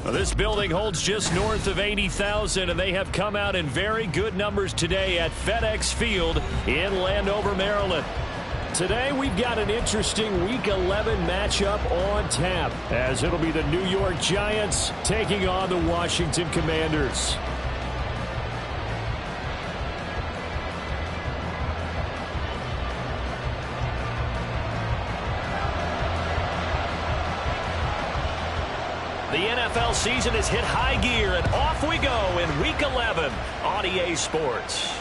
Well, this building holds just north of 80,000, and they have come out in very good numbers today at FedEx Field in Landover, Maryland. Today, we've got an interesting Week 11 matchup on tap, as it'll be the New York Giants taking on the Washington Commanders. The NFL season has hit high gear, and off we go in Week 11 on EA Sports.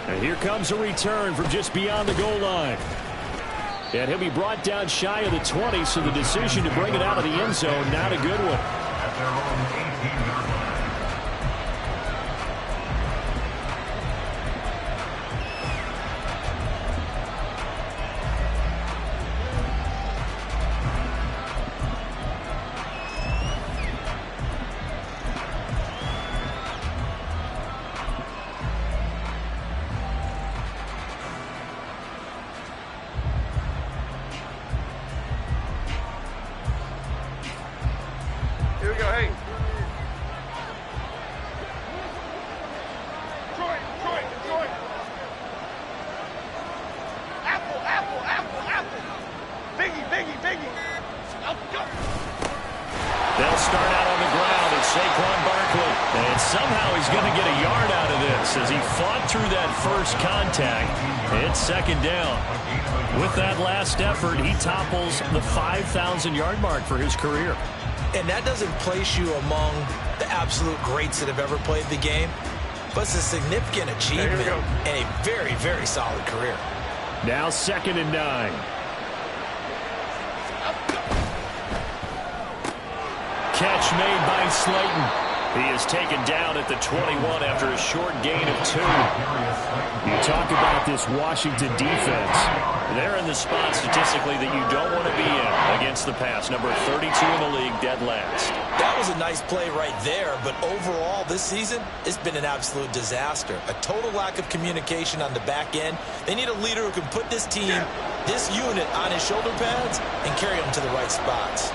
And here comes a return from just beyond the goal line. And he'll be brought down shy of the 20, so the decision to bring it out of the end zone, not a good one. Here we go, hey. Troy. Apple. Biggie. Up, go. They'll start out on the ground. It's Saquon Barkley. And somehow he's going to get a yard out of this as he fought through that first contact. It's second down. With that last effort, he topples the 5,000-yard mark for his career. And that doesn't place you among the absolute greats that have ever played the game, but it's a significant achievement and a very, very solid career. Now 2nd and 9. Catch made by Slayton. He is taken down at the 21 after a short gain of 2. You talk about this Washington defense. They're in the spot statistically that you don't want to be in against the pass. Number 32 in the league, dead last. That was a nice play right there, but overall this season, it's been an absolute disaster. A total lack of communication on the back end. They need a leader who can put this team, this unit on his shoulder pads and carry them to the right spots.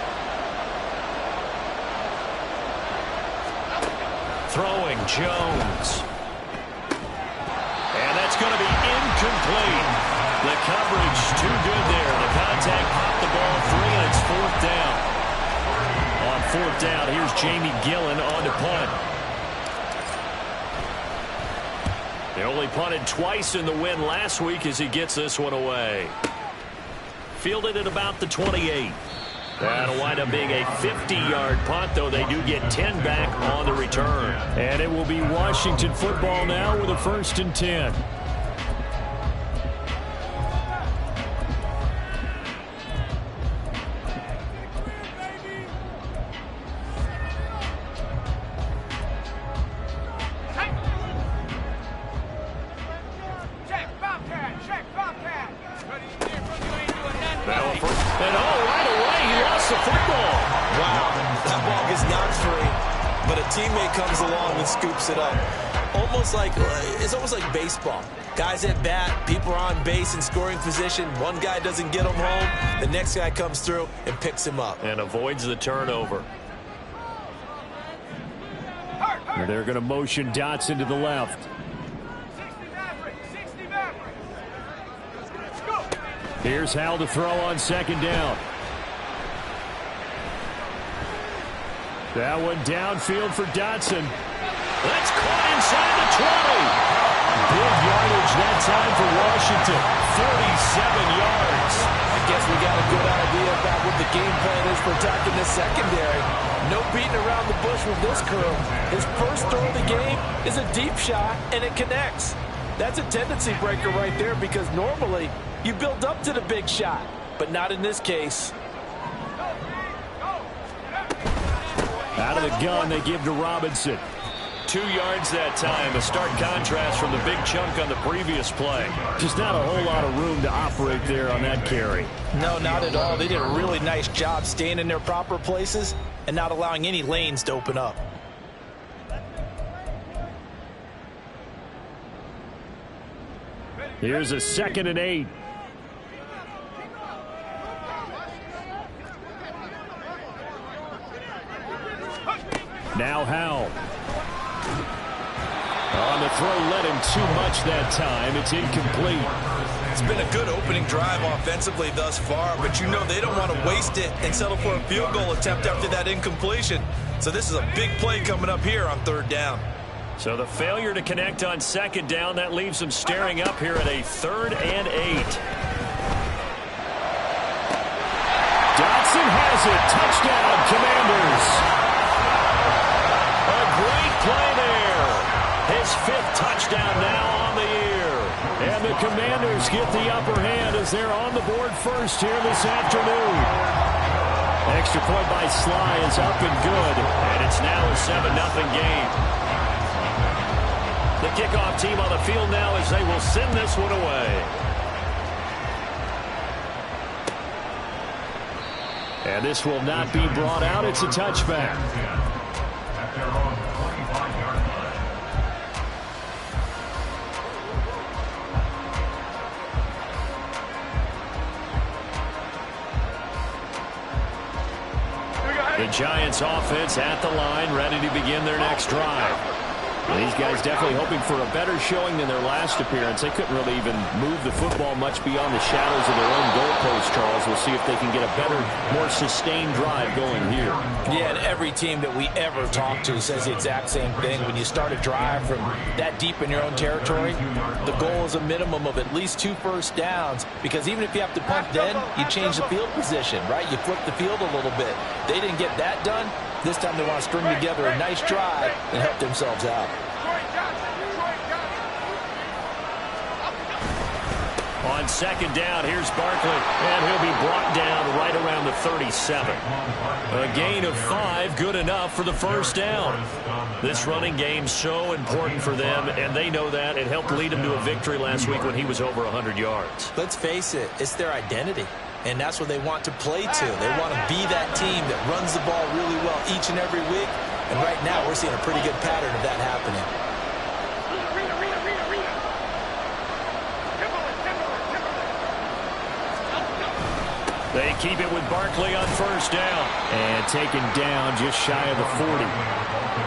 Throwing Jones. And that's going to be incomplete. The coverage too good there. The contact popped the ball free, and it's 4th down. On 4th down, here's Jamie Gillen on to punt. They only punted twice in the win last week as he gets this one away. Fielded at about the 28. That'll wind up being a 50-yard punt, though they do get 10 back on the return. And it will be Washington football now with a 1st and 10. Scoops it up. It's almost like baseball. Guys at bat, people are on base in scoring position. One guy doesn't get him home. The next guy comes through and picks him up. And avoids the turnover. They're going to motion Dotson to the left. Here's Hal to throw on 2nd down. That one downfield for Dotson. That's caught inside the 20. Big yardage that time for Washington. 47 yards. I guess we got a good idea about what the game plan is for attacking the secondary. No beating around the bush with this crew. His first throw of the game is a deep shot, and it connects. That's a tendency breaker right there because normally you build up to the big shot, but not in this case. Out of the gun, they give to Robinson. 2 yards that time, a stark contrast from the big chunk on the previous play. Just not a whole lot of room to operate there on that carry. No, not at all. They did a really nice job staying in their proper places and not allowing any lanes to open up. Here's a 2nd and 8. Now Howell. On the throw, led him too much that time. It's incomplete. It's been a good opening drive offensively thus far, but you know they don't want to waste it and settle for a field goal attempt after that incompletion. So this is a big play coming up here on 3rd down. So the failure to connect on 2nd down, that leaves them staring up here at a 3rd and 8. Dotson has it. Touchdown, Commanders. A great play there. His 5th touchdown now on the year. And the Commanders get the upper hand as they're on the board first here this afternoon. Extra point by Sly is up and good. And it's now a 7-0 game. The kickoff team on the field now as they will send this one away. And this will not be brought out. It's a touchback. The Giants offense at the line, ready to begin their next drive. And these guys definitely hoping for a better showing than their last appearance. They couldn't really even move the football much beyond the shadows of their own goalpost, Charles. We'll see if they can get a better, more sustained drive going here. Yeah, and every team that we ever talk to says the exact same thing. When you start a drive from that deep in your own territory, the goal is a minimum of at least 2 first downs, because even if you have to punt then, you change the field position, right? You flip the field a little bit. They didn't get that done. This time they want to string together a nice drive and help themselves out. On 2nd down, here's Barkley, and he'll be brought down right around the 37. A gain of 5, good enough for the 1st down. This running game so important for them, and they know that. It helped lead them to a victory last week when he was over 100 yards. Let's face it, it's their identity. And that's what they want to play to. They want to be that team that runs the ball really well each and every week. And right now, we're seeing a pretty good pattern of that happening. They keep it with Barkley on 1st down. And taken down just shy of the 40.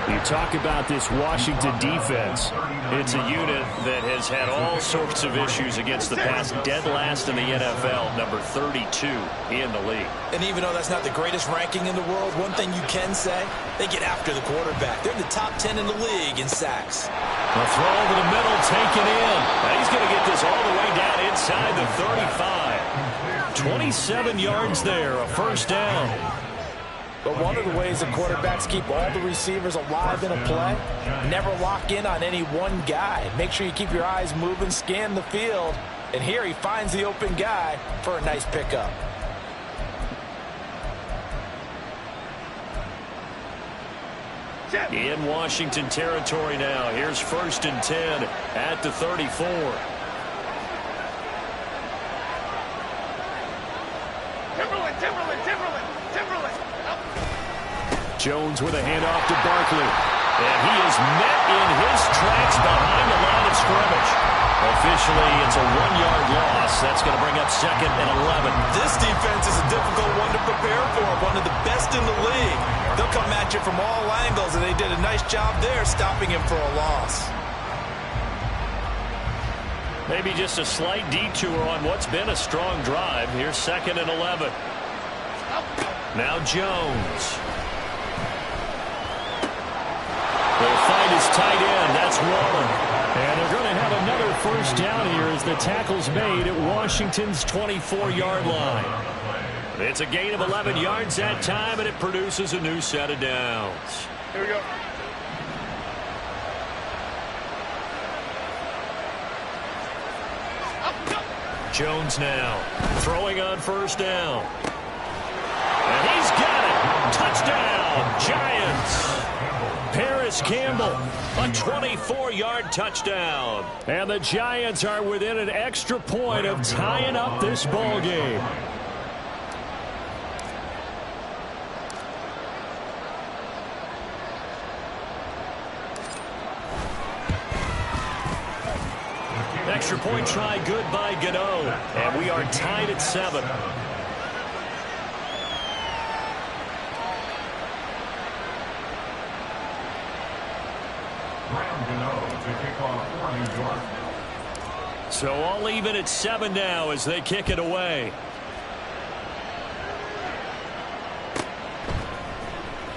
You talk about this Washington defense. It's a unit that has had all sorts of issues against the pass. Dead last in the NFL, number 32 in the league. And even though that's not the greatest ranking in the world, one thing you can say, they get after the quarterback. They're in the top 10 in the league in sacks. A throw over the middle, taken in. Now he's going to get this all the way down inside the 35. 27 yards there, a 1st down. But one of the ways the quarterbacks keep all the receivers alive in a play, never lock in on any one guy. Make sure you keep your eyes moving, scan the field. And here he finds the open guy for a nice pickup. In Washington territory now. Here's 1st and 10 at the 34. Jones with a handoff to Barkley. And he is met in his tracks behind the line of scrimmage. Officially, it's a 1-yard loss. That's going to bring up 2nd and 11. This defense is a difficult one to prepare for. One of the best in the league. They'll come at you from all angles, and they did a nice job there stopping him for a loss. Maybe just a slight detour on what's been a strong drive. Here's 2nd and 11. Now Jones. They'll find his tight end. That's Waller. And they're going to have another 1st down here as the tackle's made at Washington's 24-yard line. It's a gain of 11 yards that time, and it produces a new set of downs. Here we go. Jones now throwing on 1st down. And he's got it. Touchdown, Giants. Paris Campbell, a 24-yard touchdown. And the Giants are within an extra point of tying up this ball game. Extra point try good by Gano. And we are tied at 7. So all even at 7 now as they kick it away.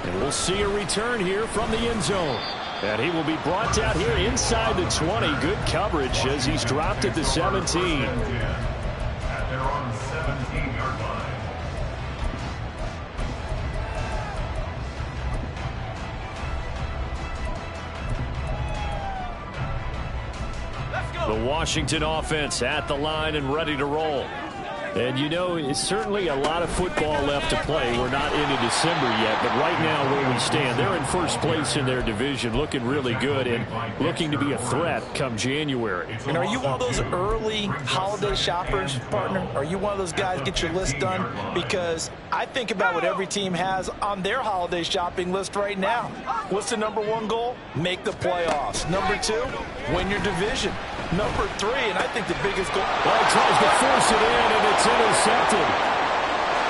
And we'll see a return here from the end zone. And he will be brought down here inside the 20. Good coverage as he's dropped at the 17. At their own 17-yard line. The Washington offense at the line and ready to roll. And, you know, it's certainly a lot of football left to play. We're not into December yet, but right now where we stand, they're in first place in their division, looking really good and looking to be a threat come January. And are you one of those early holiday shoppers, partner? Are you one of those guys get your list done? Because I think about what every team has on their holiday shopping list right now. What's the number one goal? Make the playoffs. Number 2, win your division. Number 3, and I think the biggest goal. Well, he tries to force it in, and it's intercepted.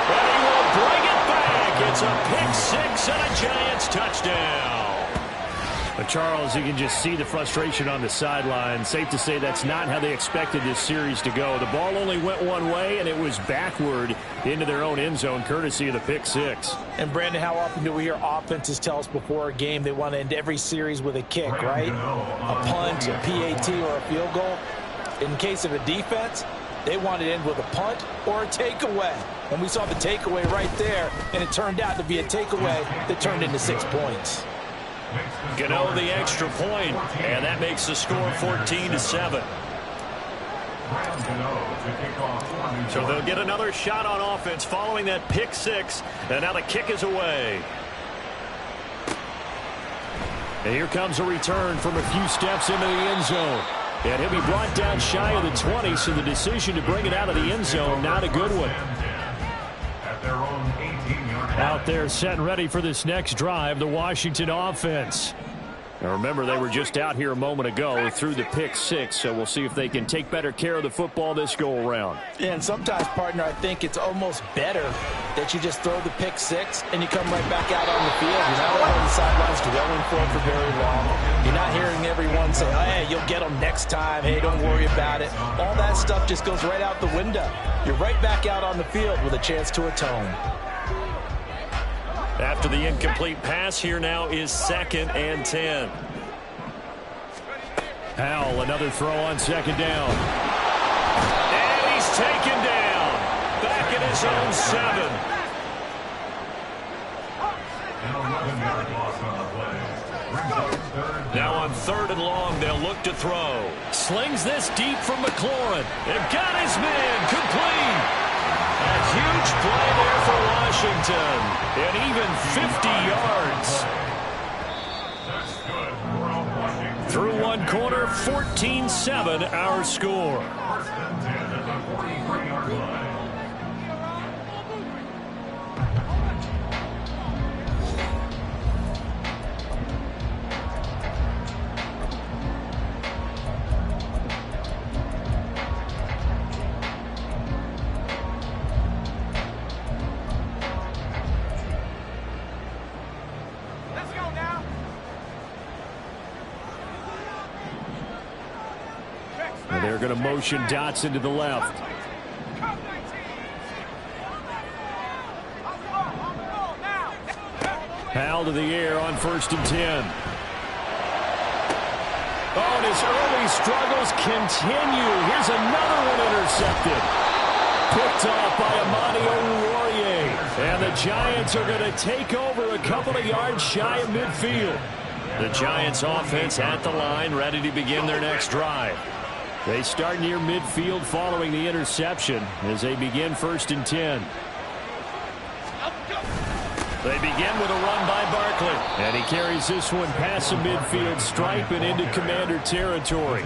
But he will bring it back. It's a pick 6 and a Giants touchdown. But Charles, you can just see the frustration on the sideline. Safe to say that's not how they expected this series to go. The ball only went one way, and it was backward into their own end zone, courtesy of the pick 6. And, Brandon, how often do we hear offenses tell us before a game they want to end every series with a kick, right? A punt, a PAT, or a field goal. In case of a defense, they want to end with a punt or a takeaway. And we saw the takeaway right there, and it turned out to be a takeaway that turned into 6 points. Gano the extra point, and that makes the score 14-7. So they'll get another shot on offense following that pick 6, and now the kick is away. And here comes a return from a few steps into the end zone. And he'll be brought down shy of the 20, so the decision to bring it out of the end zone, not a good one. At their own 18-yard line. Out there set and ready for this next drive, the Washington offense. Now remember, they were just out here a moment ago through the pick 6, so we'll see if they can take better care of the football this go-around. Yeah, and sometimes, partner, I think it's almost better that you just throw the pick 6 and you come right back out on the field. You're not on the sidelines dwelling for very long. You're not hearing everyone say, oh, hey, you'll get them next time. Hey, don't worry about it. All that stuff just goes right out the window. You're right back out on the field with a chance to atone. After the incomplete pass, here now is 2nd and 10. Howell, another throw on 2nd down. And he's taken down. Back at his own 7. Now on 3rd and long, they'll look to throw. Slings this deep from McLaurin. And got his man complete. A huge play there for Washington. And even 50 yards. Through one quarter, 14-7 our score. First and 10 at the 43-yard line. And they're going to motion Dotson to the left. Howell to the air on 1st and 10. Oh, and his early struggles continue. Here's another one intercepted. Picked off by Amani Oruwariye. And the Giants are going to take over a couple of yards shy of midfield. The Giants offense at the line, ready to begin their next drive. They start near midfield following the interception as they begin 1st and 10. They begin with a run by Barkley. And he carries this one past the midfield stripe and into Commander territory.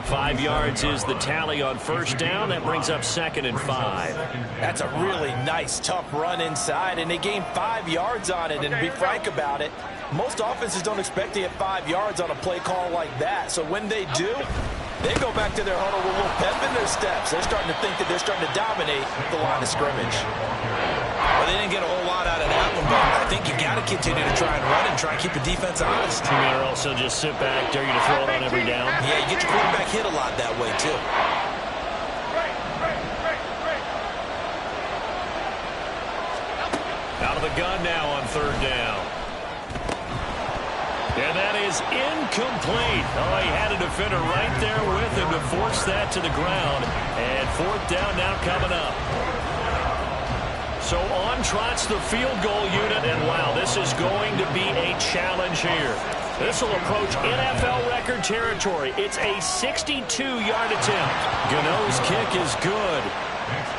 5 yards is the tally on 1st down. That brings up 2nd and 5. That's a really nice, tough run inside, and they gained 5 yards on it. And to be frank about it, most offenses don't expect to get 5 yards on a play call like that. So when they do, they go back to their huddle with a little pep in their steps. They're starting to think that they're starting to dominate the line of scrimmage. Well, they didn't get a whole lot out of that one, but I think you got to continue to try and run and try and keep the defense honest. Or also just sit back, dare you to throw it on every down. Yeah, you get your quarterback hit a lot that way, too. Out of the gun now on third down. And that is incomplete. Oh, he had a defender right there with him to force that to the ground. And fourth down now coming up. So on trots the field goal unit, and wow, this is going to be a challenge here. This will approach NFL record territory. It's a 62-yard attempt. Gano's kick is good.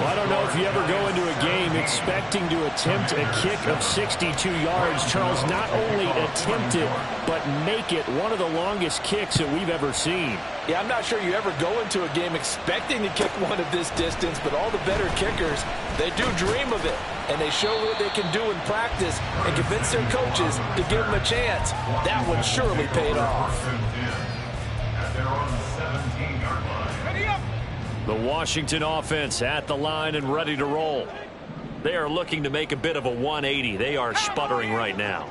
Well, I don't know if you ever go into a game expecting to attempt a kick of 62 yards. Charles, not only attempt it, but make it one of the longest kicks that we've ever seen. Yeah, I'm not sure you ever go into a game expecting to kick one of this distance, but all the better kickers, they do dream of it. And they show what they can do in practice and convince their coaches to give them a chance. That one surely paid off. At their own 17-yard line. Ready up. The Washington offense at the line and ready to roll. They are looking to make a bit of a 180. They are sputtering right now.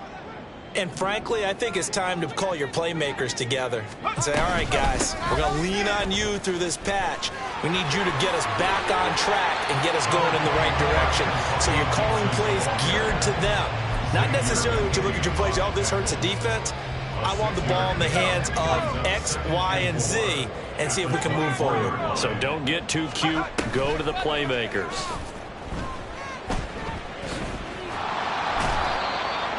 And frankly, I think it's time to call your playmakers together and say, all right, guys, we're going to lean on you through this patch. We need you to get us back on track and get us going in the right direction. So you're calling plays geared to them. Not necessarily when you look at your plays, oh, this hurts the defense. I want the ball in the hands of X, Y, and Z and see if we can move forward. So don't get too cute. Go to the playmakers.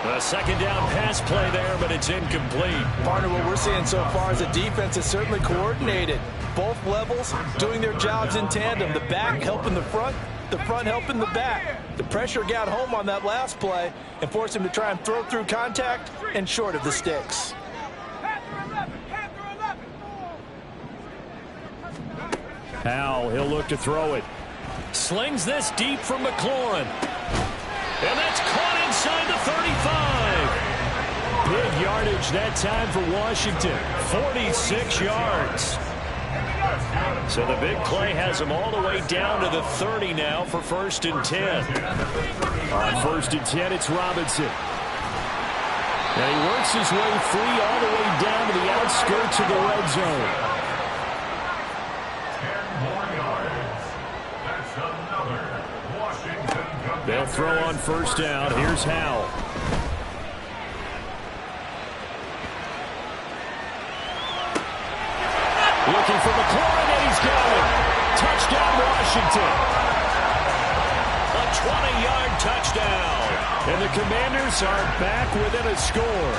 A second down pass play there, but it's incomplete. Partner, what we're seeing so far is the defense is certainly coordinated. Both levels doing their jobs in tandem. The back helping the front helping the back. The pressure got home on that last play and forced him to try and throw through contact and short of the sticks. Powell, he'll look to throw it. Slings this deep from McLaurin. And that's caught inside the 35. Big yardage that time for Washington. 46 yards. So the big play has him all the way down to the 30 now for 1st and 10. On 1st and 10, it's Robinson. And he works his way free all the way down to the outskirts of the red zone. 10 more yards. That's another Washington comeback. They'll throw on 1st down. Here's Howell. Looking for McLaurin, and he's got it. Touchdown, Washington. A 20-yard touchdown. And the Commanders are back within a score.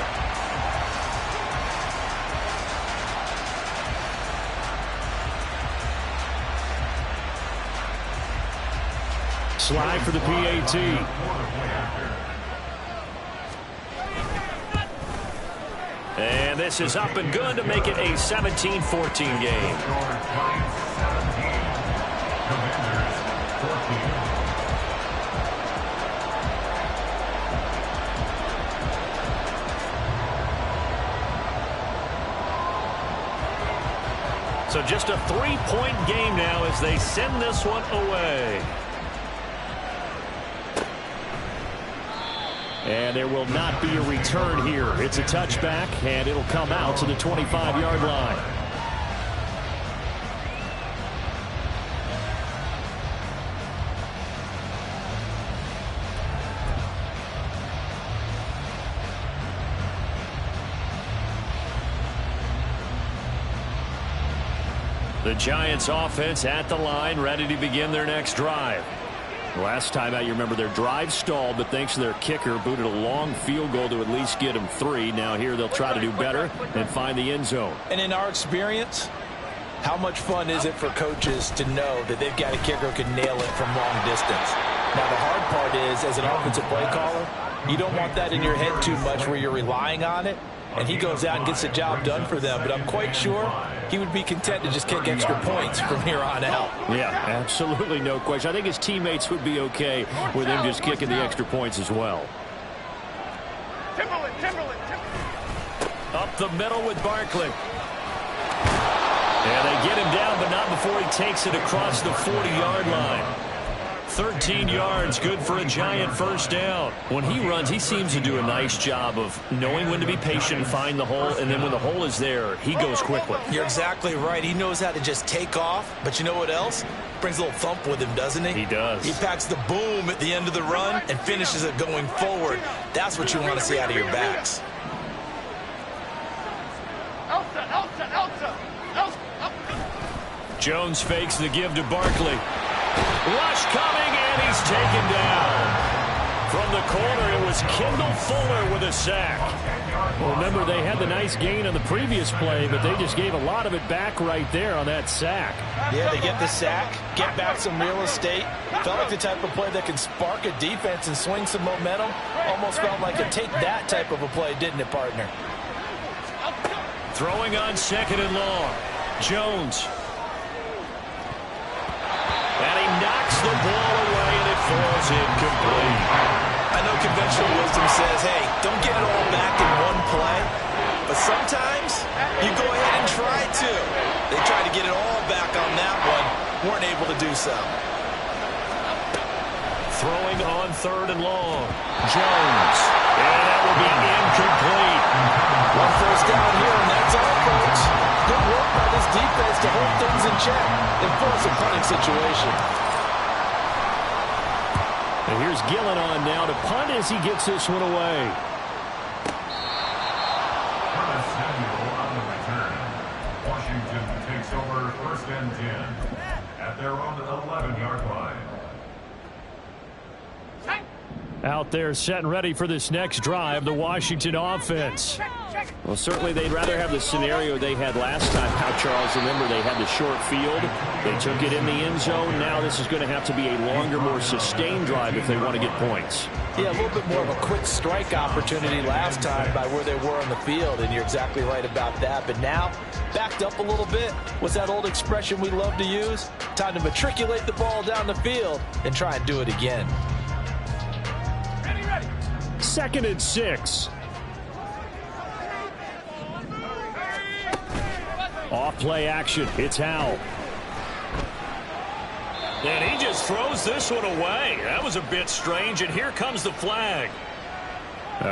Slide for the PAT. And this is up and good to make it a 17-14 game. So just a 3-point game now as they send this one away. And there will not be a return here. It's a touchback, and it'll come out to the 25-yard line. The Giants offense at the line, ready to begin their next drive. Last time out, you remember their drive stalled, but thanks to their kicker, booted a long field goal to at least get them 3. Now here they'll try to do better and find the end zone. And in our experience, how much fun is it for coaches to know that they've got a kicker who can nail it from long distance? Now the hard part is, as an offensive play caller, you don't want that in your head too much where you're relying on it. And he goes out and gets the job done for them. But I'm quite sure he would be content to just kick extra points from here on out. Yeah, absolutely no question. I think his teammates would be okay with him just kicking the extra points as well. Timberland. Up the middle with Barkley. And they get him down, but not before he takes it across the 40-yard line. 13 yards, good for a Giant first down. When he runs, he seems to do a nice job of knowing when to be patient and find the hole, and then when the hole is there, he goes quickly. You're exactly right. He knows how to just take off, but you know what else? Brings a little thump with him, doesn't he? He does. He packs the boom at the end of the run and finishes it going forward. That's what you want to see out of your backs. Jones fakes the give to Barkley. Rush coming, and he's taken down. From the corner, it was Kendall Fuller with a sack. Well, remember, they had the nice gain on the previous play, but they just gave a lot of it back right there on that sack. Yeah, they get the sack, get back some real estate. Felt like the type of play that can spark a defense and swing some momentum. Almost felt like a take that type of a play, didn't it, partner? Throwing on 2nd and long. Jones. And he knocks the ball away, and it falls incomplete. I know conventional wisdom says, hey, don't get it all back in one play. But sometimes you go ahead and try to. They tried to get it all back on that one. Weren't able to do so. Throwing on 3rd and long. Jones. And that will be incomplete. One first down here, and that's all, folks. Good work by this defense to hold things in check and force a punting situation. And here's Gillen on now to punt as he gets this one away. Curtis Samuel on the return. Washington takes over 1st and 10 at their own 11-yard line. Out there set and ready for this next drive, the Washington offense. Well, certainly they'd rather have the scenario they had last time. How, Charles, remember they had the short field. They took it in the end zone. Now this is going to have to be a longer, more sustained drive if they want to get points. Yeah, a little bit more of a quick strike opportunity last time by where they were on the field, and you're exactly right about that. But now, backed up a little bit. What's that old expression we love to use? Time to matriculate the ball down the field and try and do it again. 2nd and 6. Off play action. It's Howell. And he just throws this one away. That was a bit strange, and here comes the flag.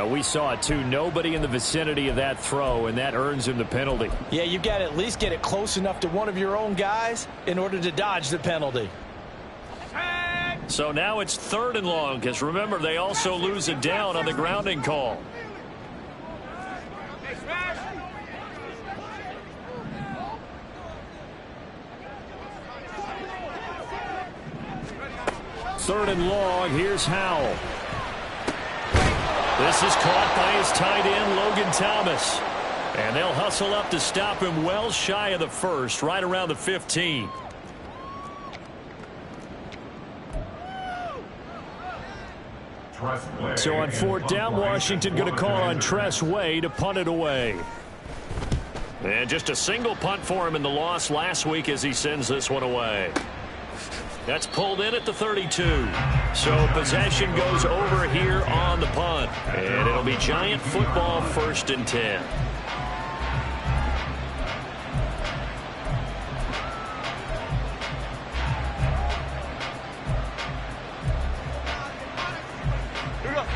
We saw it too. Nobody in the vicinity of that throw, and that earns him the penalty. Yeah, you've got to at least get it close enough to one of your own guys in order to dodge the penalty. So now it's 3rd and long, because remember, they also lose a down on the grounding call. Third and long. Here's Howell. This is caught by his tight end, Logan Thomas. And they'll hustle up to stop him well shy of the 1st, right around the 15. So on 4th down, Washington going to call on Tress Way to punt it away. And just a single punt for him in the loss last week as he sends this one away. That's pulled in at the 32. So possession goes over here on the punt. And it'll be Giant football, 1st and 10.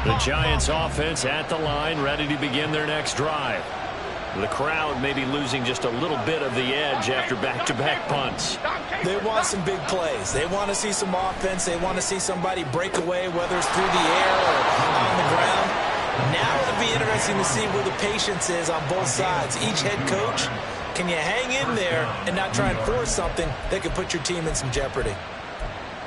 The Giants offense at the line, ready to begin their next drive. The crowd may be losing just a little bit of the edge after back-to-back punts. They want some big plays. They want to see some offense. They want to see somebody break away, whether it's through the air or on the ground. Now it'll be interesting to see where the patience is on both sides. Each head coach, can you hang in there and not try and force something that could put your team in some jeopardy?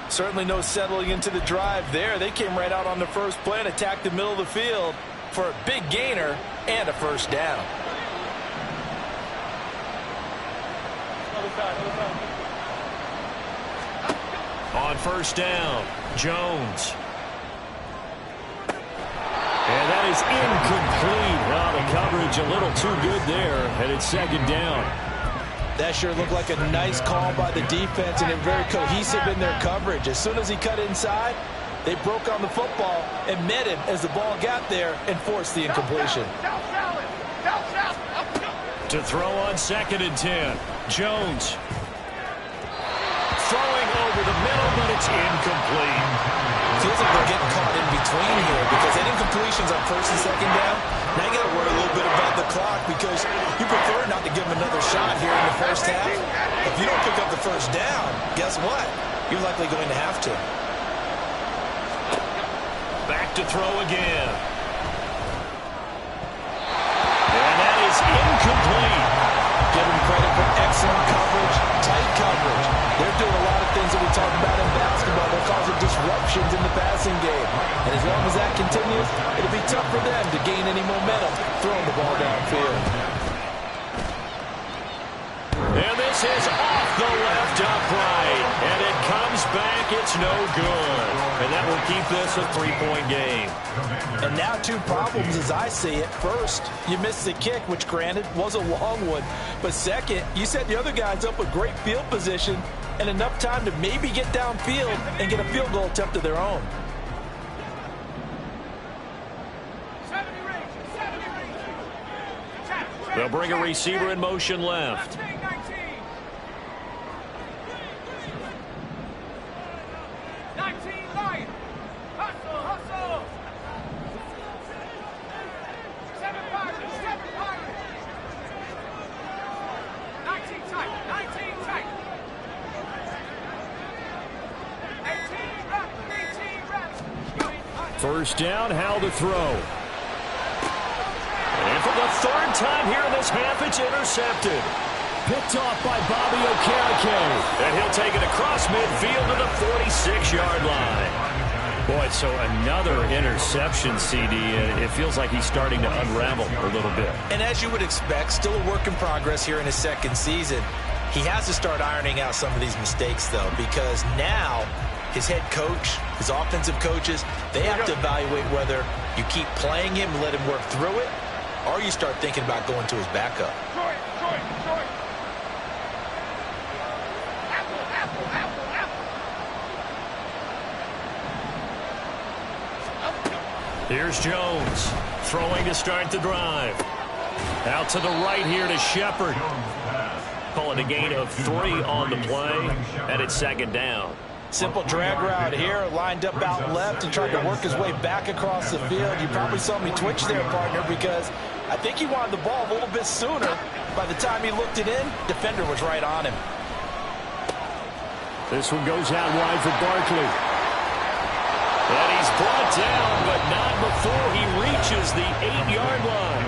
Certainly no settling into the drive there. They came right out on the first play and attacked the middle of the field for a big gainer and a first down. On 1st down, Jones. And that is incomplete. Oh, the coverage a little too good there, and it's 2nd down. That sure looked like a nice call by the defense, and they're very cohesive in their coverage. As soon as he cut inside, they broke on the football and met him as the ball got there and forced the incompletion. To throw on 2nd and 10, Jones. Throwing over the middle, but it's incomplete. Feels like they're getting caught in between here because any incompletions on first and second down, now you got to worry a little bit about the clock because you prefer not to give them another shot here in the first half. If you don't pick up the first down, guess what? You're likely going to have to. Back to throw again. And that is incomplete. Give them credit for excellent coverage, tight coverage. They're doing a lot of things that we talk about in basketball. They're causing disruptions in the passing game. And as long as that continues, it'll be tough for them to gain any momentum throwing the ball downfield. And this is off the left upright. And it comes back. It's no good. And that will keep this a 3-point game. And now 2 problems as I see it. First, you missed the kick, which granted was a long one. But second, you set the other guys up with great field position and enough time to maybe get downfield and get a field goal attempt of their own. They'll bring a receiver in motion left. First down, Howell to throw. And for the 3rd time here in this half, it's intercepted. Picked off by Bobby Okereke. And he'll take it across midfield to the 46-yard line. Boy, so another interception, CD. And it feels like he's starting to unravel a little bit. And as you would expect, still a work in progress here in his 2nd season. He has to start ironing out some of these mistakes, though, because now his head coach, his offensive coaches, they have to evaluate whether you keep playing him and let him work through it, or you start thinking about going to his backup. Here's Jones, throwing to start the drive. Out to the right here to Shepard. Calling a gain of 3 on the play, and it's 2nd down. Simple drag route here, lined up out left and tried to work his way back across the field. You probably saw me twitch there, partner, because I think he wanted the ball a little bit sooner. By the time he looked it in, defender was right on him. This one goes out wide for Barkley. And he's brought down, but not before he reaches the 8-yard line.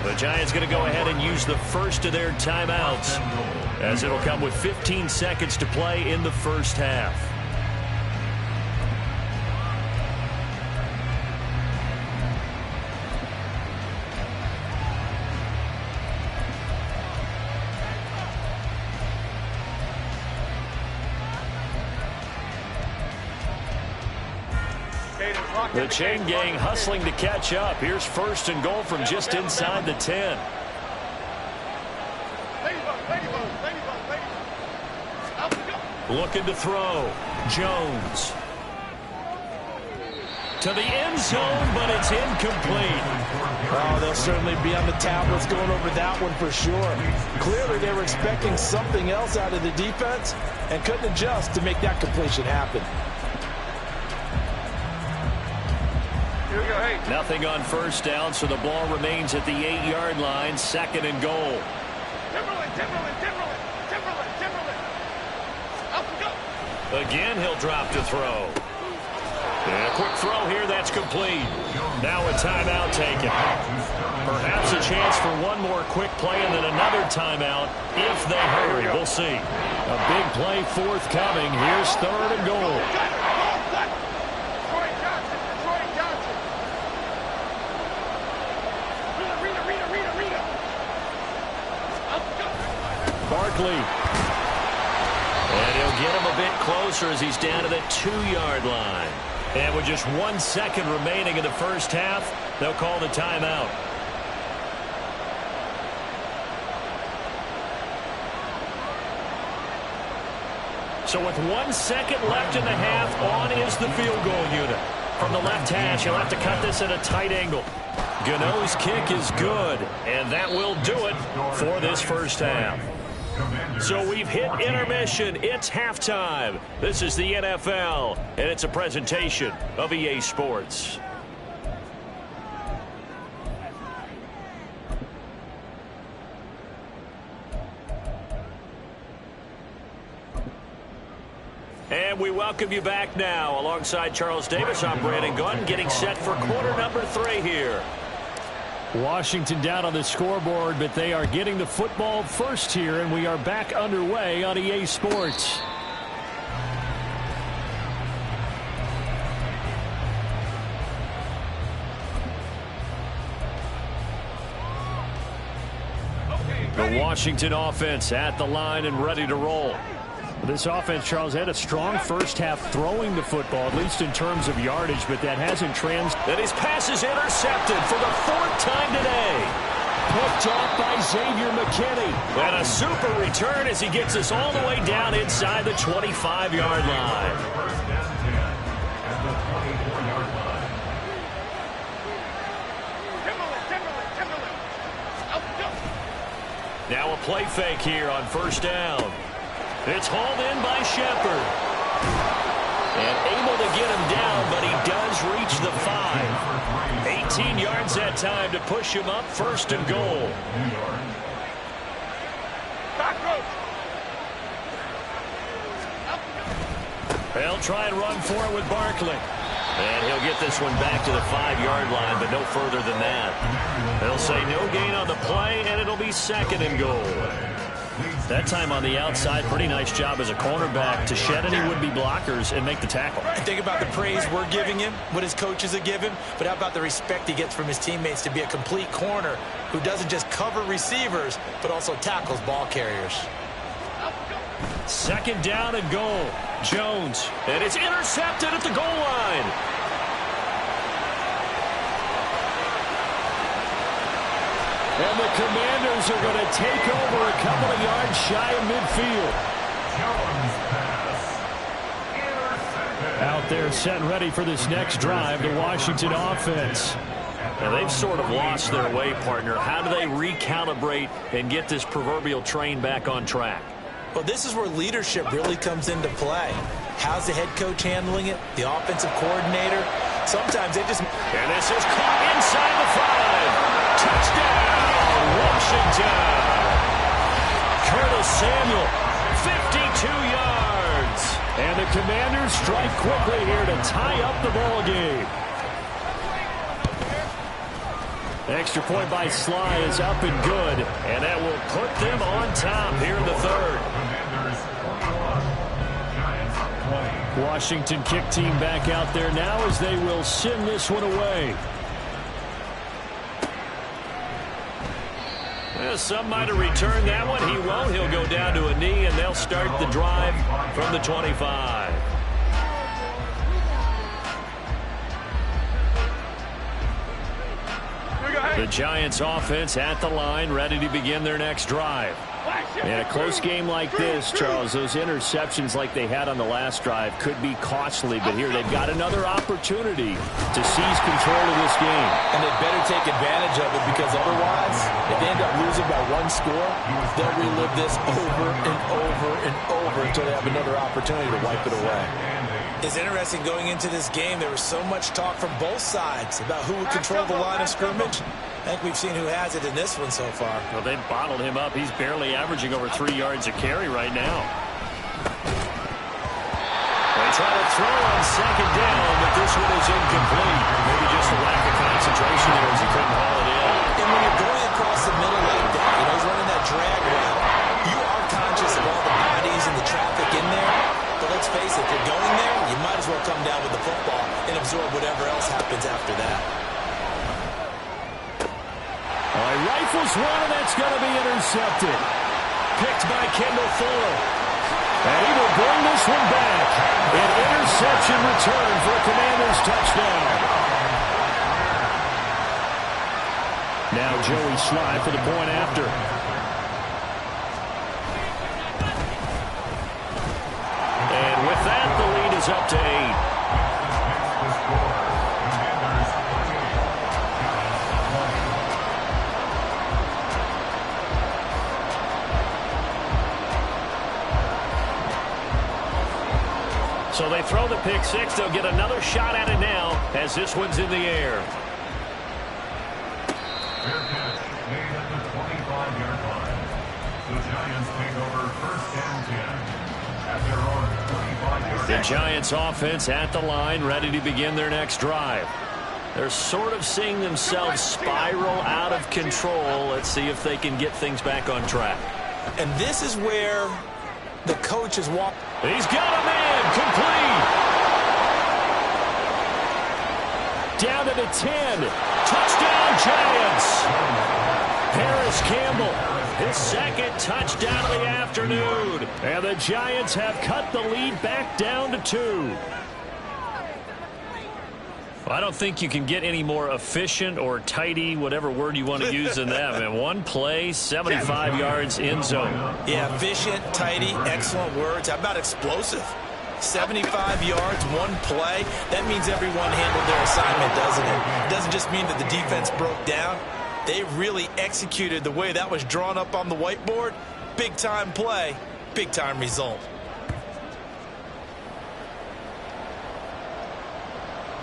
The Giants going to go ahead and use the first of their timeouts, as it'll come with 15 seconds to play in the first half. The chain gang hustling to catch up. Here's 1st and goal from just inside the 10. Looking to throw. Jones. To the end zone, but it's incomplete. Oh, they'll certainly be on the tablets going over that one for sure. Clearly, they were expecting something else out of the defense and couldn't adjust to make that completion happen. Here we go, hey. Nothing on 1st down, so the ball remains at the 8-yard line, 2nd and goal. Again, he'll drop to throw. And a quick throw here, that's complete. Now a timeout taken. Perhaps a chance for one more quick play and then another timeout if they hurry. We'll see. A big play forthcoming. Here's 3rd and goal. Barkley. And he'll get him a bit closer as he's down to the 2-yard line. And with just 1 second remaining in the first half, they'll call the timeout. So with 1 second left in the half, on is the field goal unit. From the left hash, he'll have to cut this at a tight angle. Gano's kick is good, and that will do it for this first half. So we've hit intermission. It's halftime. This is the NFL, and it's a presentation of EA Sports. And we welcome you back now. Alongside Charles Davis, I'm Brandon Gunn, getting set for quarter number 3 here. Washington down on the scoreboard, but they are getting the football first here, and we are back underway on EA Sports. The Washington offense at the line and ready to roll. This offense, Charles, had a strong first half throwing the football, at least in terms of yardage, but that hasn't translated. And his pass is intercepted for the 4th time today. Picked off by Xavier McKinney. And a super return as he gets us all the way down inside the 25-yard line. First and 10 at the 24-yard line. Now a play fake here on first down. It's hauled in by Shepard. And able to get him down, but he does reach the 5. 18 yards that time to push him up, 1st and goal. They'll try and run for it with Barkley. And he'll get this one back to the 5-yard line, but no further than that. They'll say no gain on the play, and it'll be 2nd and goal. That time on the outside, pretty nice job as a cornerback to shed any would-be blockers and make the tackle. Think about the praise we're giving him, what his coaches are giving, but how about the respect he gets from his teammates to be a complete corner who doesn't just cover receivers, but also tackles ball carriers. 2nd down and goal. Jones. And it's intercepted at the goal line. And the Commanders are going to take over a couple of yards shy of midfield. Out there set and ready for this next drive, the Washington offense. Now they've sort of lost their way, partner. How do they recalibrate and get this proverbial train back on track? Well, this is where leadership really comes into play. How's the head coach handling it? The offensive coordinator? Sometimes they just... And this is caught inside the 5. Touchdown, Washington. Curtis Samuel, 52 yards. And the Commanders strike quickly here to tie up the ball game. Extra point by Sly is up and good, and that will put them on top here in the 3rd. Washington kick team back out there now as they will send this one away. Well, some might have returned that one. He won't. He'll go down to a knee, and they'll start the drive from the 25. The Giants offense at the line, ready to begin their next drive. In a close game like this, Charles, those interceptions like they had on the last drive could be costly, but here they've got another opportunity to seize control of this game. And they better take advantage of it, because otherwise, if they end up losing by 1 score, they'll relive this over and over and over until they have another opportunity to wipe it away. It's interesting going into this game. There was so much talk from both sides about who would control the line of scrimmage. I think we've seen who has it in this one so far. Well, they've bottled him up. He's barely averaging over 3 yards a carry right now. They try to throw on 2nd down, but this one is incomplete. Maybe just a lack of concentration there as he couldn't haul it in. And when you're going across the middle like that, you know, he's running that drag route, you are conscious of all the bodies and the traffic in there. But let's face it, if you're going there, you might as well come down with the football and absorb whatever else happens after that. Rifles one, and that's going to be intercepted. Picked by Kendall Fuller. And he will bring this one back. An interception return for a Commanders touchdown. Now Joey Sly for the point after. And with that, the lead is up to 8. So they throw the pick six. They'll get another shot at it now as this one's in the air. Fair catch made at the 25-yard line. The Giants take over first and 10 at their own 25-yard line. The Giants offense at the line, ready to begin their next drive. They're sort of seeing themselves spiral out of control. Let's see if they can get things back on track. And this is where the coach is walking. He's got a man complete. Down to the 10. Touchdown, Giants. Harris Campbell, his second touchdown of the afternoon. And the Giants have cut the lead back down to 2. I don't think you can get any more efficient or tidy, whatever word you want to use in that. And one play, 75 yards in zone. Yeah, efficient, tidy, excellent words. How about explosive? 75 yards, one play. That means everyone handled their assignment, doesn't it? It doesn't just mean that the defense broke down. They really executed the way that was drawn up on the whiteboard. Big-time play, big-time result.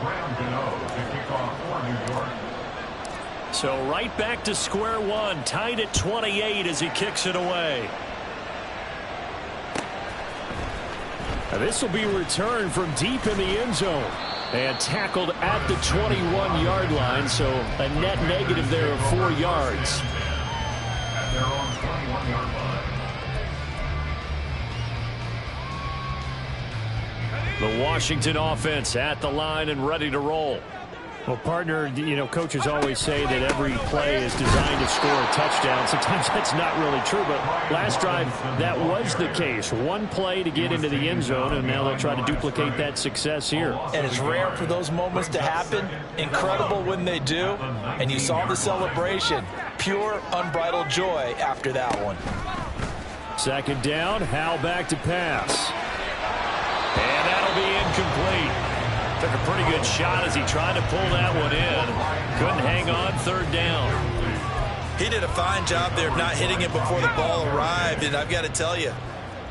Graham Gano to kick off for New York. So right back to square one, tied at 28 as he kicks it away. Now this will be returned from deep in the end zone and tackled at the 21-yard line, so a net negative there of 4 yards. At their own 21-yard line. The Washington offense at the line and ready to roll. Well, partner, you know, coaches always say that every play is designed to score a touchdown. Sometimes that's not really true, but last drive, that was the case. One play to get into the end zone, and now they'll try to duplicate that success here. And it's rare for those moments to happen. Incredible when they do. And you saw the celebration. Pure, unbridled joy after that one. Second down, Howell back to pass. And that'll be incomplete. Took a pretty good shot as he tried to pull that one in. Couldn't hang on, third down. He did a fine job there of not hitting it before the ball arrived. And I've got to tell you,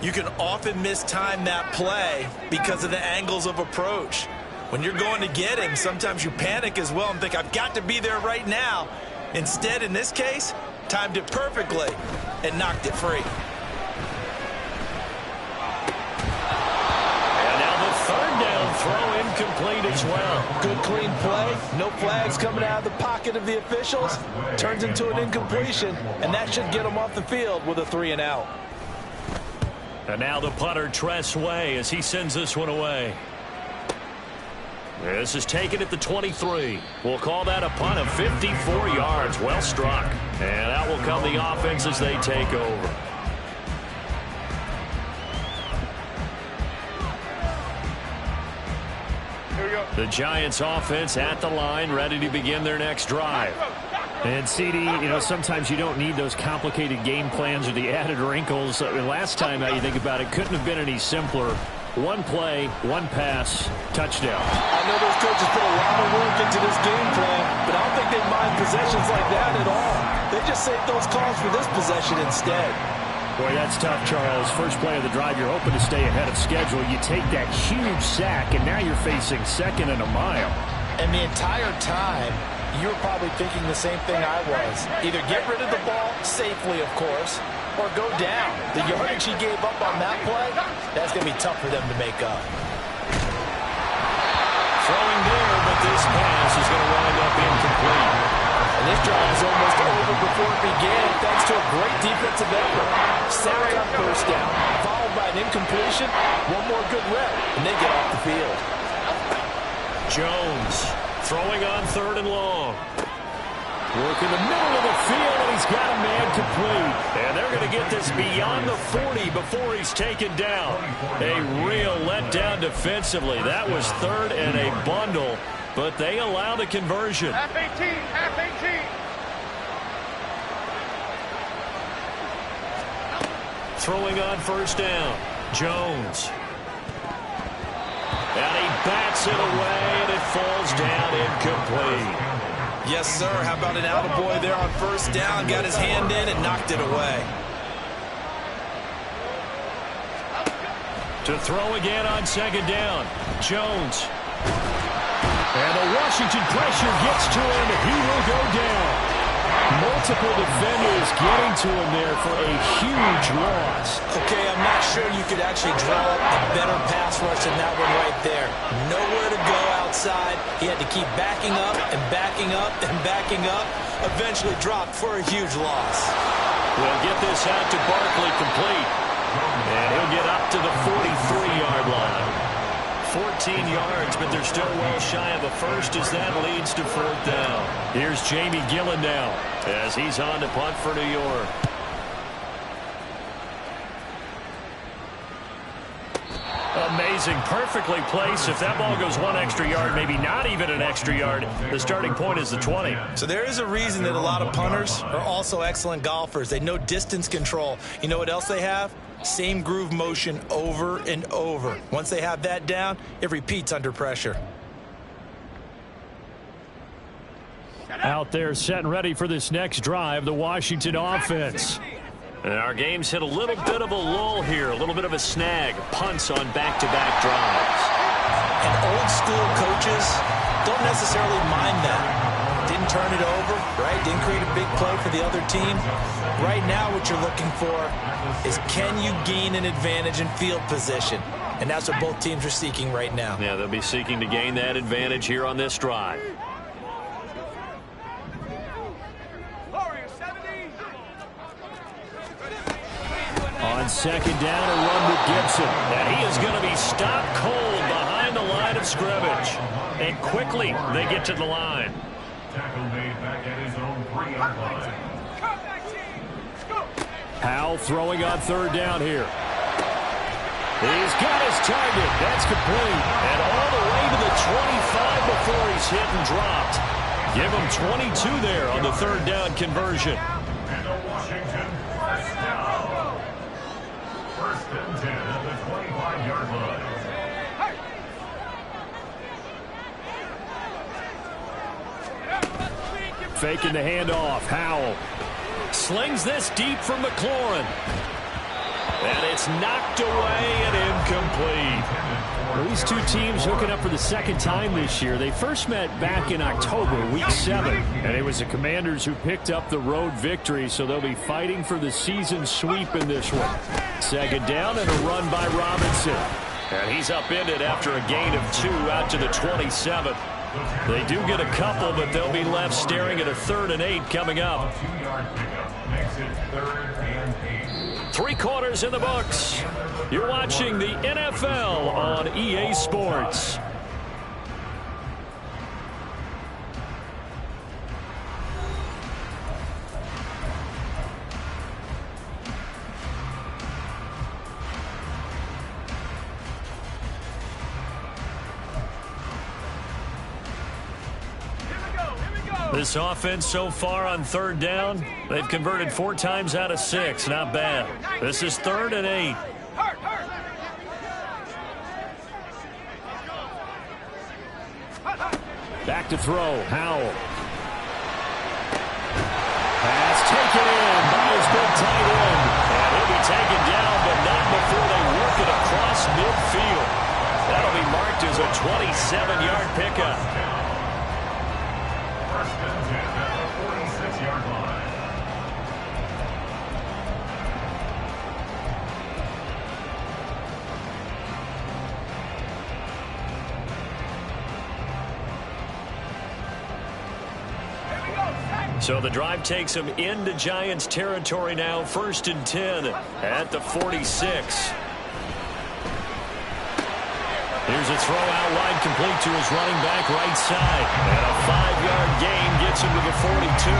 you can often mistime that play because of the angles of approach. When you're going to get him, sometimes you panic as well and think, I've got to be there right now. Instead, in this case, timed it perfectly and knocked it free. Throw incomplete as well. Good clean play. No flags coming out of the pocket of the officials. Turns into an incompletion, and that should get them off the field with a 3-and-out. And now the punter, Tress Way, as he sends this one away. This is taken at the 23. We'll call that a punt of 54 yards. Well struck. And out will come the offense as they take over. The Giants offense at the line, ready to begin their next drive. And CD, you know, sometimes you don't need those complicated game plans or the added wrinkles. Last time, how you think about it, couldn't have been any simpler. One play, one pass, touchdown. I know those coaches put a lot of work into this game plan, but I don't think they mind possessions like that at all. They just save those calls for this possession instead. Boy, that's tough, Charles. First play of the drive, you're hoping to stay ahead of schedule. You take that huge sack, and now you're facing second and a mile. And the entire time, you were probably thinking the same thing I was. Either get rid of the ball safely, of course, or go down. The yardage he gave up on that play, that's going to be tough for them to make up. Throwing there, but this pass is going to wind up incomplete. And this drive is almost over before it began, thanks to a great defensive effort. Sack on first down, followed by an incompletion, one more good rep, and they get off the field. Jones throwing on third and long. Working the middle of the field, and he's got a man complete. And they're going to get this beyond the 40 before he's taken down. A real letdown defensively. That was third and a bundle, but they allow the conversion. Half 18, half 18. Throwing on first down, Jones. And he bats it away, and it falls down incomplete. Yes, sir. How about an attaboy there on first down? Got his hand in and knocked it away. To throw again on second down. Jones. And the Washington pressure gets to him. He will go down. Multiple defenders getting to him there for a huge loss. Okay, I'm not sure you could actually draw up a better pass rush than that one right there. Nowhere to go outside. He had to keep backing up and backing up and backing up. Eventually dropped for a huge loss. We'll get this out to Barkley complete. And he'll get up to the 43-yard line. 14 yards, but they're still well shy of a first as that leads to fourth down. Here's Jamie Gillen now as he's on to punt for New York. Amazing, perfectly placed. If that ball goes one extra yard, maybe not even an extra yard, the starting point is the 20. So there is a reason that a lot of punters are also excellent golfers. They know distance control. You know what else they have? Same groove motion over and over. Once they have that down, it repeats under pressure. Out there set and ready for this next drive, the Washington offense. And our game's hit a little bit of a lull here, a little bit of a snag. Punts on back-to-back drives. And old school coaches don't necessarily mind that. Didn't turn it over, right? Didn't create a big play for the other team. Right now what you're looking for is can you gain an advantage in field position? And that's what both teams are seeking right now. Yeah, they'll be seeking to gain that advantage here on this drive. On second down, a run with Gibson. And he is going to be stopped cold behind the line of scrimmage. And quickly they get to the line. Tackle made back at his own 3-yard line. Howell throwing on third down here. He's got his target. That's complete. And all the way to the 25 before he's hit and dropped. Give him 22 there on the third down conversion. And the Washington first down. First and 10 at the 25-yard line. Faking the handoff. Howell slings this deep for McLaurin. And it's knocked away and incomplete. Well, these two teams hooking up for the second time this year. They first met back in October, week 7. And it was the Commanders who picked up the road victory, so they'll be fighting for the season sweep in this one. Second down and a run by Robinson. And he's upended after a gain of 2 out to the 27. They do get a couple, but they'll be left staring at a 3rd and 8 coming up. 2-yard pickup makes it 3rd and 8. 3 quarters in the books. You're watching the NFL on EA Sports. This offense so far on third down, they've converted 4 times out of 6. Not bad. This is 3rd and 8. Back to throw. Howell. Pass taken in by his big tight end. And he'll be taken down, but not before they work it across midfield. That'll be marked as a 27-yard pickup. First and 10 at the 46-yard line. So the drive takes them into Giants territory now. 1st and 10 at the 46. Here's a throw out wide, complete to his running back right side. And a 5-yard gain gets him to the 42.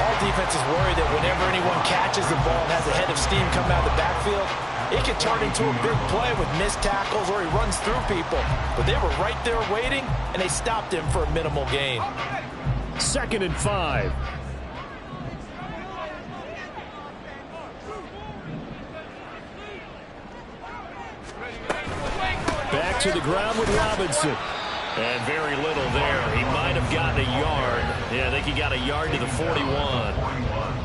All defenses worry that whenever anyone catches the ball and has a head of steam coming out of the backfield, it can turn into a big play with missed tackles or he runs through people. But they were right there waiting, and they stopped him for a minimal gain. 2nd and 5. Back to the ground with Robinson. And very little there. He might have gotten a yard. Yeah, I think he got a yard to the 41.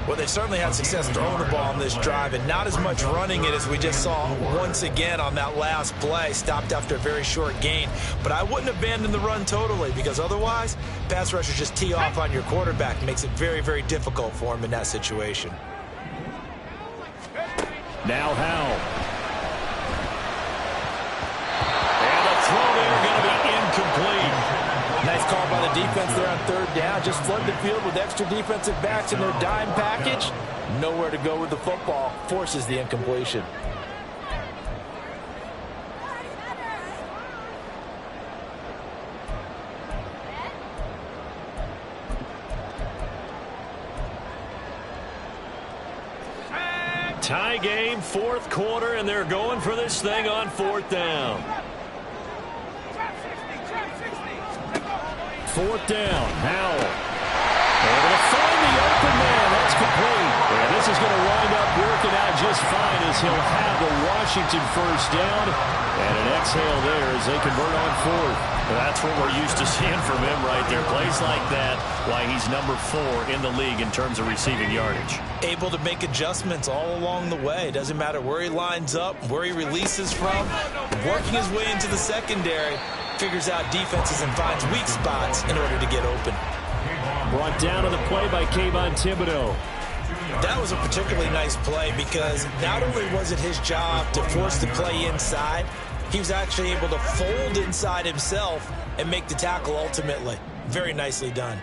Well, they've certainly had success throwing the ball on this drive and not as much running it as we just saw once again on that last play. Stopped after a very short gain. But I wouldn't abandon the run totally, because otherwise, pass rushers just tee off on your quarterback. It makes it very, very difficult for him in that situation. Now Howell. And the throw there going to be incomplete. Nice call by the defense there on third down. Just flood the field with extra defensive backs in their dime package. Nowhere to go with the football. Forces the incompletion. Tie game, fourth quarter, and they're going for this thing on fourth down. Fourth down, Howell. Able to find the open man. That's complete. And this is going to wind up working out just fine as he'll have the Washington first down. And an exhale there as they convert on fourth. That's what we're used to seeing from him right there. Plays like that, why he's number 4 in the league in terms of receiving yardage. Able to make adjustments all along the way. Doesn't matter where he lines up, where he releases from. Working his way into the secondary. Figures out defenses and finds weak spots in order to get open. Brought down on the play by Kayvon Thibodeaux. That was a particularly nice play because not only was it his job to force the play inside, he was actually able to fold inside himself and make the tackle ultimately. Very nicely done.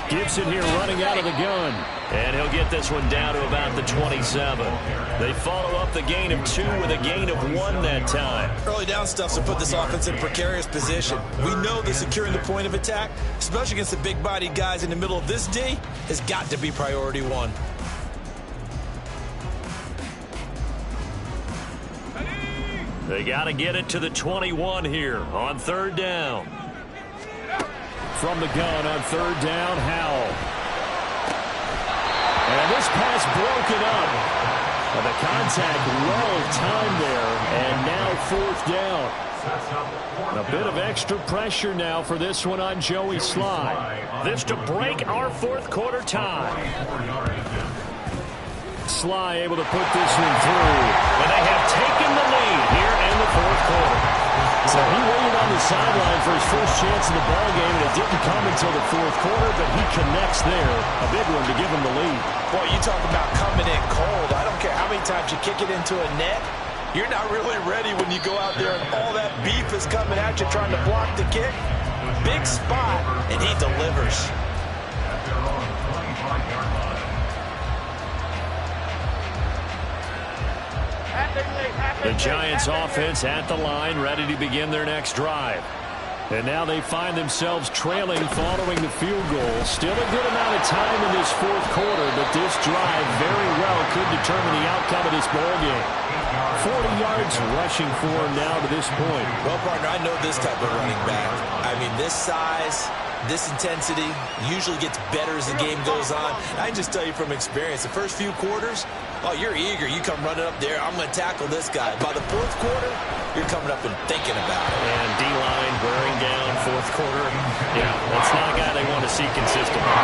Gibson here running out of the gun. And he'll get this one down to about the 27. They follow up the gain of 2 with a gain of 1 that time. Early down stuff to put this offense in a precarious position. We know that securing the point of attack, especially against the big-bodied guys in the middle of this D, has got to be priority 1. They got to get it to the 21 here on third down. From the gun on third down, Howell. And this pass broken up. And the contact well timed there. And now fourth down. A bit of extra pressure now for this one on Joey Slye. This to break our fourth quarter tie. Slye able to put this one through. And they have taken the lead here in the fourth quarter. So he waited on the sideline for his first chance in the ballgame, and it didn't come until the fourth quarter, but he connects there. A big one to give him the lead. Boy, you talk about coming in cold. I don't care how many times you kick it into a net. You're not really ready when you go out there and all that beef is coming at you trying to block the kick. Big spot, and he delivers. The Giants offense at the line, ready to begin their next drive. And now they find themselves trailing following the field goal. Still a good amount of time in this fourth quarter, but this drive very well could determine the outcome of this ballgame. 40 yards rushing for him now to this point. Well, partner, I know this type of running back. I mean, this size, this intensity usually gets better as the game goes on. I can just tell you from experience, the first few quarters, oh, you're eager. You come running up there. I'm going to tackle this guy. By the fourth quarter, you're coming up and thinking about it. And D-line wearing down fourth quarter. Yeah, that's not a guy they want to see consistently.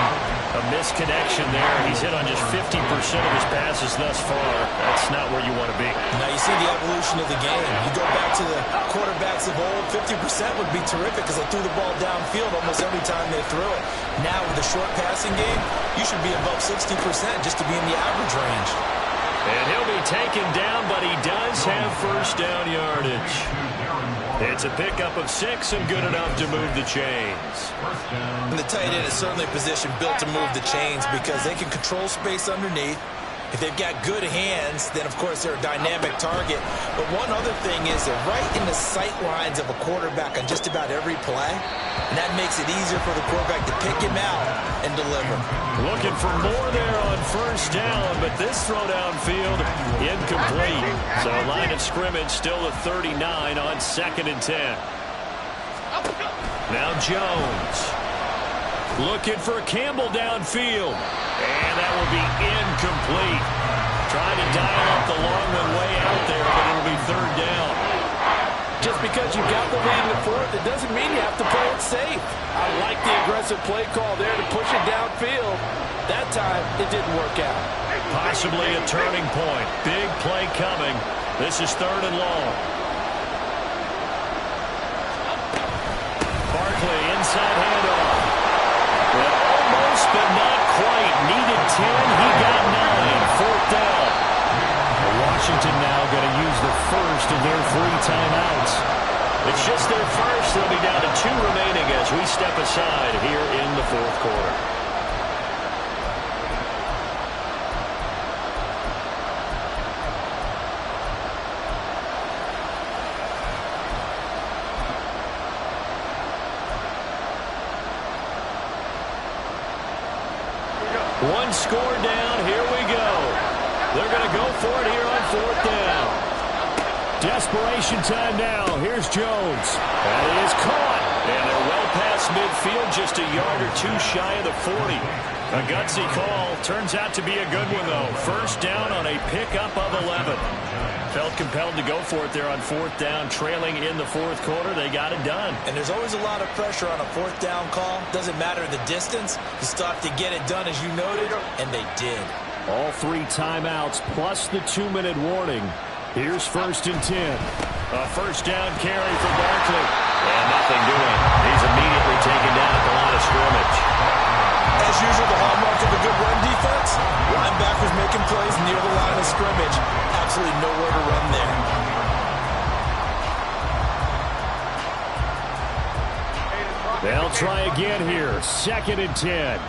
A misconnection there. He's hit on just 50% of his passes thus far. That's not where you want to be. Now, you see the evolution of the game. You go back to the quarterbacks of old, 50% would be terrific because they threw the ball downfield almost every time they threw it. Now, with the short passing game, you should be above 60% just to be in the average range. And he'll be taken down, but he does have first down yardage. It's a pickup of 6 and good enough to move the chains. And the tight end is certainly a position built to move the chains because they can control space underneath. If they've got good hands, then, of course, they're a dynamic target. But one other thing is they're right in the sight lines of a quarterback on just about every play. And that makes it easier for the quarterback to pick him out and deliver. Looking for more there on first down, but this throw downfield incomplete. So line of scrimmage still a 39 on 2nd and 10. Now Jones. Looking for Campbell downfield. And that will be incomplete. Trying to dial up the long one way out there, but it'll be third down. Just because you got the lead in the fourth, it doesn't mean you have to play it safe. I like the aggressive play call there to push it downfield. That time, it didn't work out. Possibly a turning point. Big play coming. This is 3rd and long. Barkley, inside handoff. Well, almost, but not quite. Needed 10. He got 9. 4th down. Washington now going to use the first of their 3 timeouts. It's just their first. They'll be down to 2 remaining as we step aside here in the 4th quarter. One score down. Here we go. They're going to go for it here on 4th down. Desperation time now. Here's Jones. That is caught. And they're well past midfield, just a yard or 2 shy of the 40. A gutsy call. Turns out to be a good one, though. First down on a pickup of 11. Felt compelled to go for it there on 4th down, trailing in the 4th quarter. They got it done. And there's always a lot of pressure on a 4th down call. Doesn't matter the distance. You still have to get it done, as you noted, and they did. All 3 timeouts plus the 2-minute warning. Here's 1st and 10. A first down carry for Barkley. And nothing doing. He's immediately taken down at the line of scrimmage. As usual, the hallmark of a good run defense, linebackers making plays near the line of scrimmage. Absolutely nowhere to run there. They'll try again here. 2nd and 10.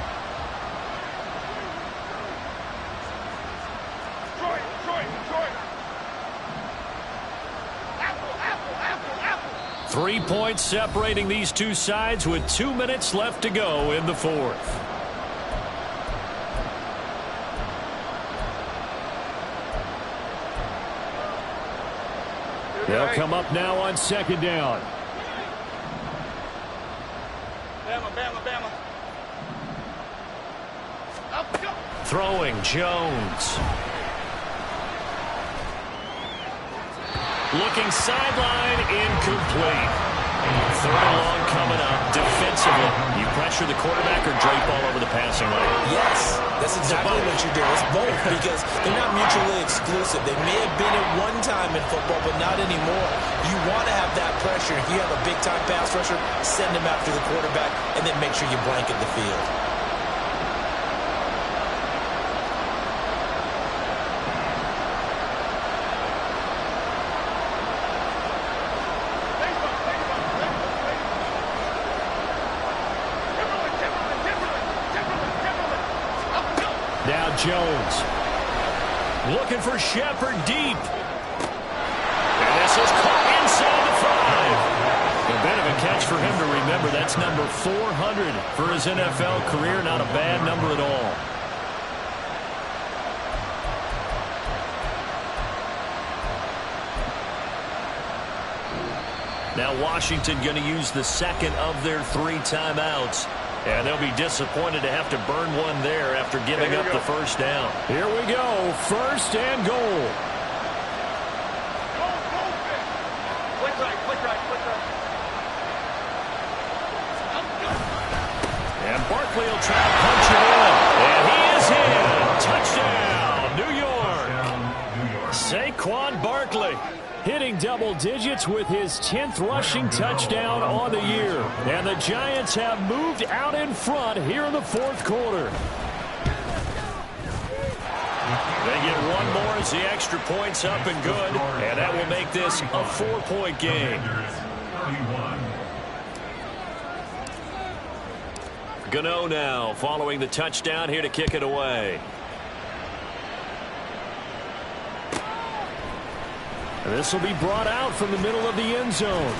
Apple. 3 points separating these two sides with 2 minutes left to go in the 4th. They'll come up now on 2nd down. Bama. Throwing Jones. Looking sideline, incomplete. 3rd and long coming up. Defensively, you pressure the quarterback or drape all over the passing lane? Yes, that's exactly what you do. It's both because they're not mutually exclusive. They may have been at one time in football, but not anymore. You want to have that pressure. If you have a big-time pass rusher, send him after the quarterback, and then make sure you blanket the field. Now Jones. Looking for Shepard deep. And this is caught inside the 5. A bit of a catch for him to remember. That's number 400 for his NFL career. Not a bad number at all. Now Washington going to use the 2nd of their 3 timeouts. And they'll be disappointed to have to burn one there after giving up the first down. Here we go. 1st and goal. Click right. And Barkley will try to punch it in. And he is in. Touchdown, New York. Saquon Barkley hitting double digits with his 10th rushing touchdown on the year. And the Giants have moved out in front here in the 4th quarter. They get one more as the extra point's up and good. And that will make this a 4-point game. Gano now following the touchdown here to kick it away. And this will be brought out from the middle of the end zone.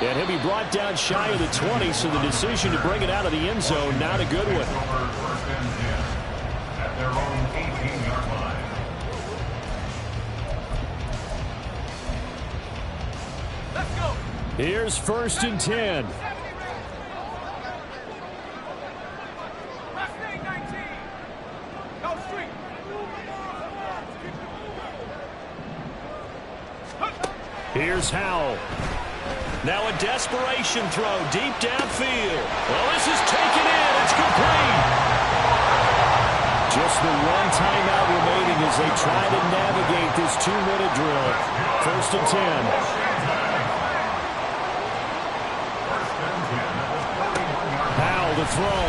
And he'll be brought down shy of the 20, so the decision to bring it out of the end zone, not a good one. At their own 18-yard line. Let's go. Here's 1st and 10. Mustang 19. Go street. Here's Howell. Now a desperation throw deep downfield. Well, this is taken in. It's complete. Just the one timeout remaining as they try to navigate this 2-minute drill. 1st and 10. Howell to throw.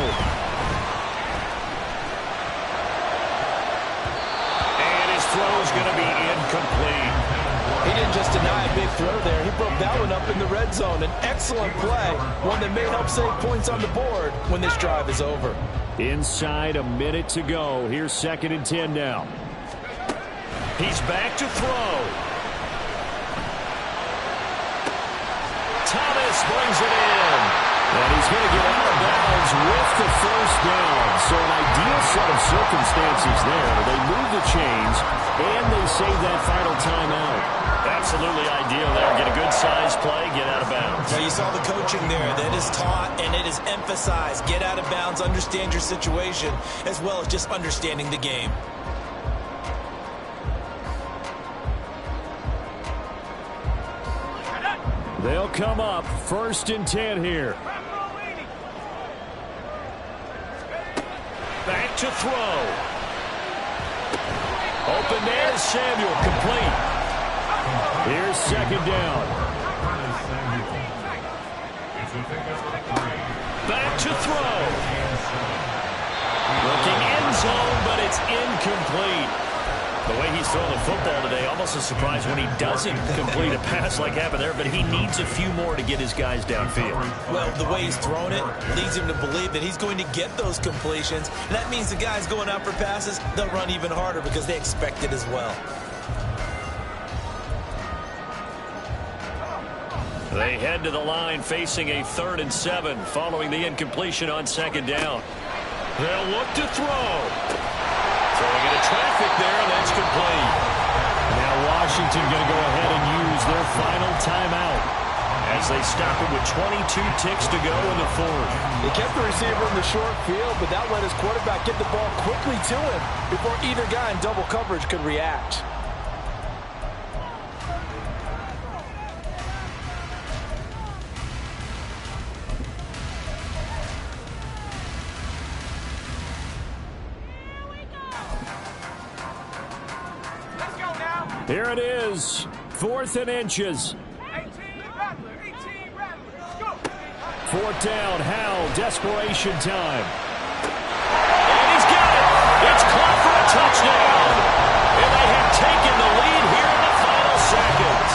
And his throw is going to be incomplete. He didn't just deny a big throw there. He broke that one up in the red zone. An excellent play, one that may help save points on the board when this drive is over. Inside a minute to go. Here's 2nd and 10 now. He's back to throw. Thomas brings it in. And he's going to get out of bounds with the 1st down. So an ideal set of circumstances there. They move the chains, and they save that final timeout. Absolutely ideal there. Get a good-sized play, get out of bounds. Now you saw the coaching there. That is taught and it is emphasized. Get out of bounds, understand your situation, as well as just understanding the game. They'll come up 1st and 10 here. Back to throw. Open man is Samuel, complete. Here's 2nd down. Back to throw. Looking end zone, but it's incomplete. The way he's throwing the football today, almost a surprise when he doesn't complete a pass like happened there, but he needs a few more to get his guys downfield. Well, the way he's thrown it leads him to believe that he's going to get those completions. And that means the guys going out for passes, they'll run even harder because they expect it as well. They head to the line facing a 3rd and 7 following the incompletion on 2nd down. They'll look to throw. Throwing into traffic there, and that's complete. Now Washington going to go ahead and use their final timeout as they stop it with 22 ticks to go in the 4th. They kept the receiver in the short field, but that let his quarterback get the ball quickly to him before either guy in double coverage could react. Here it is, 4th and inches. 4th down, Howell, desperation time. And he's got it. It's caught for a touchdown. And they have taken the lead here in the final seconds.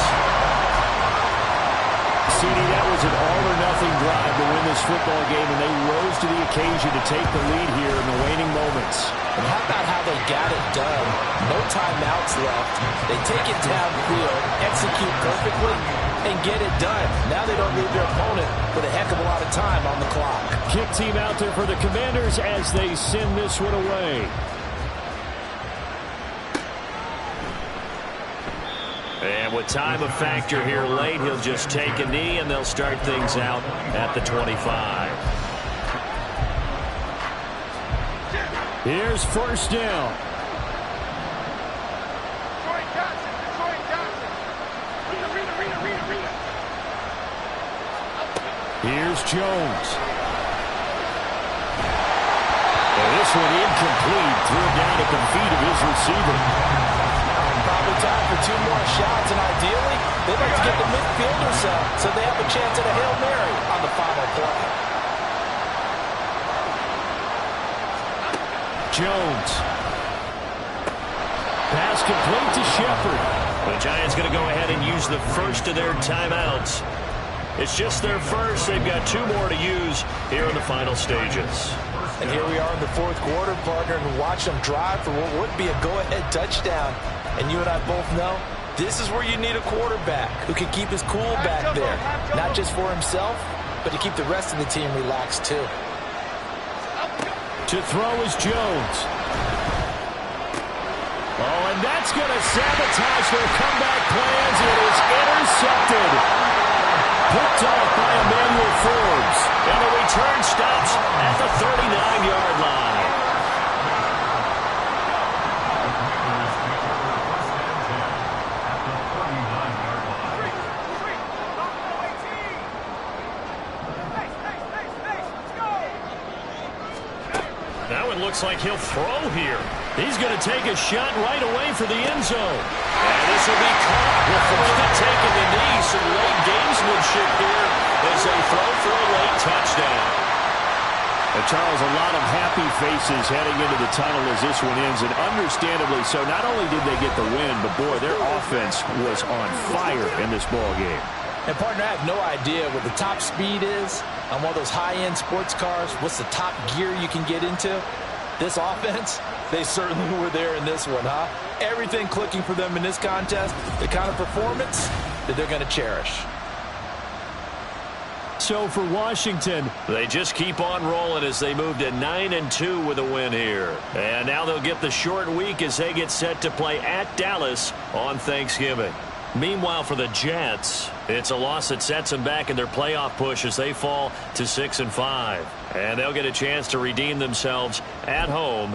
CD, that was an all-or-nothing drive to win this football game, and they rose to the occasion to take the lead here in the waning moments. And how about how they got it done? No timeouts left. They take it downfield, execute perfectly, and get it done. Now they don't leave their opponent with a heck of a lot of time on the clock. Kick team out there for the Commanders as they send this one away. And with time a factor here late, he'll just take a knee, and they'll start things out at the 25. Here's 1st down. Here's Jones. And this one incomplete. Threw it down at the feet of his receiver. Probably time for 2 more shots, and ideally, they'd like to get the midfielder set so they have a chance at a Hail Mary on the final play. Jones. Pass complete to Shepard. The Giants going to go ahead and use the first of their timeouts. It's just their first. They've got 2 more to use here in the final stages. And here we are in the 4th quarter, partner, and watch them drive for what would be a go-ahead touchdown. And you and I both know this is where you need a quarterback who can keep his cool back there, not just for himself, but to keep the rest of the team relaxed too. To throw is Jones. Oh, and that's going to sabotage their comeback plans. It is intercepted. Picked off by Emmanuel Forbes. And the return stops at the 39-yard line. Now it looks like he'll throw here. He's going to take a shot right away for the end zone. And this will be caught. Well, forget taking the knee. Some late gamesmanship here as they throw for a late touchdown. Charles, a lot of happy faces heading into the tunnel as this one ends, and understandably so. Not only did they get the win, but, boy, their offense was on fire in this ball game. And, partner, I have no idea what the top speed is on one of those high-end sports cars. What's the top gear you can get into? This offense, they certainly were there in this one, huh? Everything clicking for them in this contest, the kind of performance that they're going to cherish. So for Washington, they just keep on rolling as they move to 9-2 with a win here. And now they'll get the short week as they get set to play at Dallas on Thanksgiving. Meanwhile, for the Jets, it's a loss that sets them back in their playoff push as they fall to 6-5. And they'll get a chance to redeem themselves at home